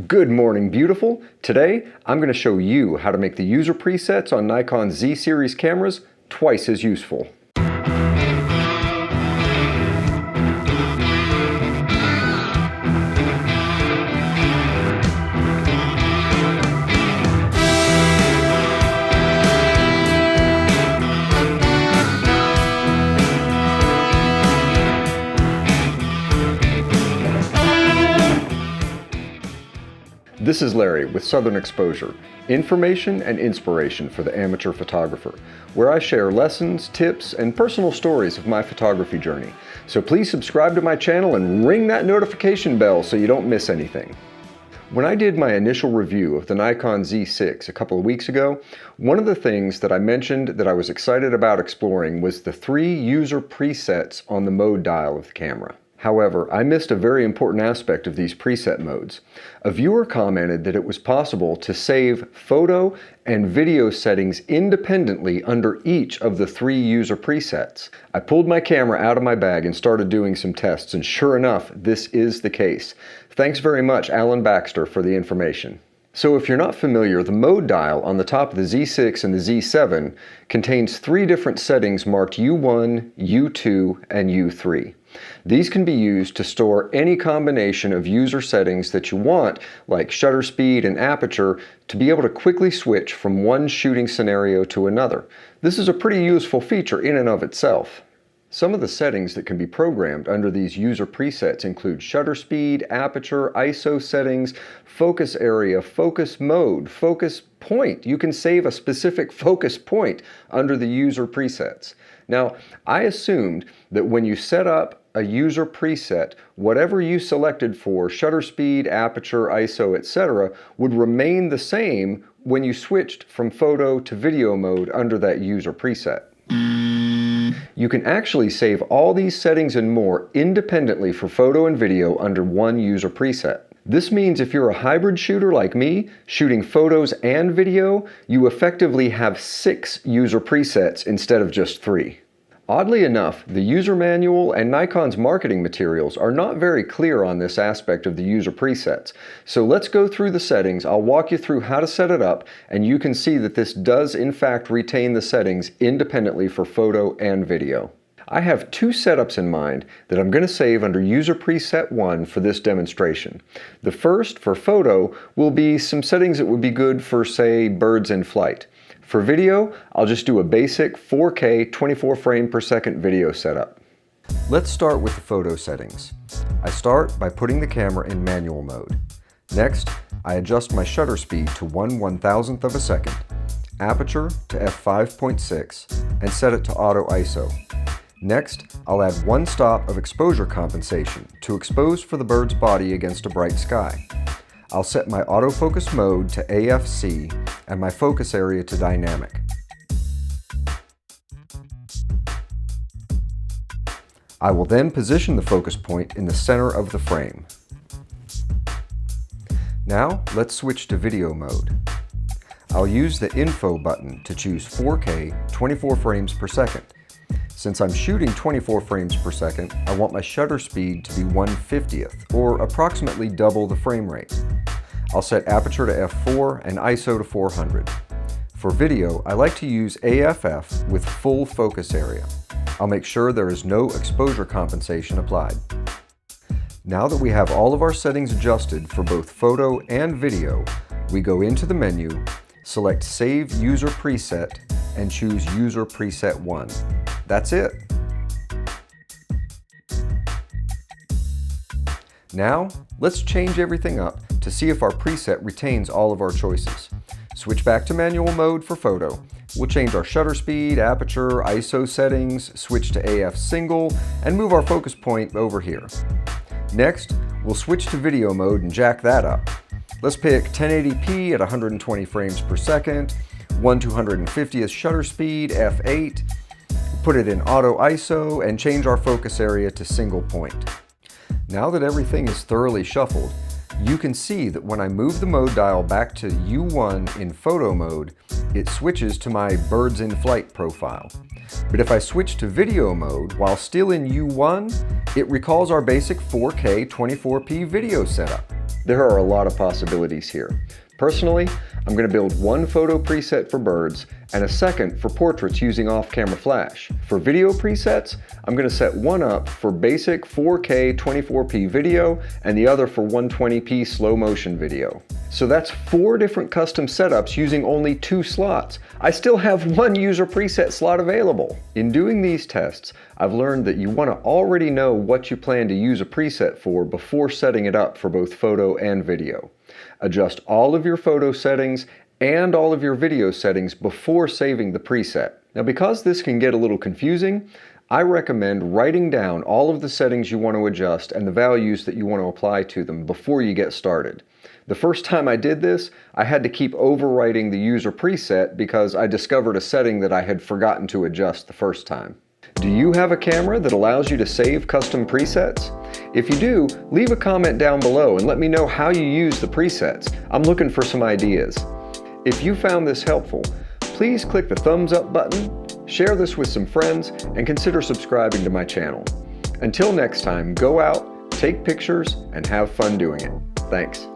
Good morning, beautiful. Today, I'm going to show you how to make the user presets on Nikon Z series cameras twice as useful. This is Larry with Southern Exposure, information and inspiration for the amateur photographer, where I share lessons, tips, and personal stories of my photography journey. So please subscribe to my channel and ring that notification bell so you don't miss anything. When I did my initial review of the Nikon Z6 a couple of weeks ago, one of the things that I mentioned that I was excited about exploring was the 3 user presets on the mode dial of the camera. However, I missed a very important aspect of these preset modes. A viewer commented that it was possible to save photo and video settings independently under each of the 3 user presets. I pulled my camera out of my bag and started doing some tests, and sure enough, this is the case. Thanks very much, Alan Baxter, for the information. So if you're not familiar, the mode dial on the top of the Z6 and the Z7 contains 3 different settings marked U1, U2, and U3. These can be used to store any combination of user settings that you want, like shutter speed and aperture, to be able to quickly switch from one shooting scenario to another. This is a pretty useful feature in and of itself. Some of the settings that can be programmed under these user presets include shutter speed, aperture, ISO settings, focus area, focus mode, focus point. You can save a specific focus point under the user presets. Now, I assumed that when you set up a user preset, whatever you selected for shutter speed, aperture, ISO, etc. would remain the same when you switched from photo to video mode under that user preset. You can actually save all these settings and more independently for photo and video under one user preset. This means if you're a hybrid shooter like me, shooting photos and video, you effectively have 6 user presets instead of just 3. Oddly enough, the user manual and Nikon's marketing materials are not very clear on this aspect of the user presets. So let's go through the settings, I'll walk you through how to set it up, and you can see that this does in fact retain the settings independently for photo and video. I have 2 setups in mind that I'm going to save under user preset 1 for this demonstration. The first, for photo, will be some settings that would be good for, say, birds in flight. For video, I'll just do a basic 4K 24 frame per second video setup. Let's start with the photo settings. I start by putting the camera in manual mode. Next, I adjust my shutter speed to 1/1000th of a second, aperture to f5.6, and set it to auto ISO. Next, I'll add 1 stop of exposure compensation to expose for the bird's body against a bright sky. I'll set my autofocus mode to AFC and my focus area to dynamic. I will then position the focus point in the center of the frame. Now let's switch to video mode. I'll use the info button to choose 4K 24 frames per second. Since I'm shooting 24 frames per second, I want my shutter speed to be 1/50th, or approximately double the frame rate. I'll set aperture to f4 and ISO to 400. For video, I like to use AFF with full focus area. I'll make sure there is no exposure compensation applied. Now that we have all of our settings adjusted for both photo and video, we go into the menu, select Save User Preset, and choose User Preset 1. That's it. Now, let's change everything up to see if our preset retains all of our choices. Switch back to manual mode for photo. We'll change our shutter speed, aperture, ISO settings, switch to AF single, and move our focus point over here. Next, we'll switch to video mode and jack that up. Let's pick 1080p at 120 frames per second, 1/250th shutter speed, f8, put it in auto ISO, and change our focus area to single point. Now that everything is thoroughly shuffled, you can see that when I move the mode dial back to U1 in photo mode, it switches to my birds in flight profile. But if I switch to video mode while still in U1, it recalls our basic 4K 24p video setup. There are a lot of possibilities here. Personally, I'm going to build one photo preset for birds and a second for portraits using off-camera flash. For video presets, I'm going to set one up for basic 4K 24p video and the other for 120p slow motion video. So that's 4 different custom setups using only 2 slots. I still have 1 user preset slot available. In doing these tests, I've learned that you want to already know what you plan to use a preset for before setting it up for both photo and video. Adjust all of your photo settings and all of your video settings before saving the preset. Now, because this can get a little confusing, I recommend writing down all of the settings you want to adjust and the values that you want to apply to them before you get started. The first time I did this, I had to keep overwriting the user preset because I discovered a setting that I had forgotten to adjust the first time. Do you have a camera that allows you to save custom presets? If you do, leave a comment down below and let me know how you use the presets. I'm looking for some ideas. If you found this helpful, please click the thumbs up button, share this with some friends, and consider subscribing to my channel. Until next time, go out, take pictures, and have fun doing it. Thanks.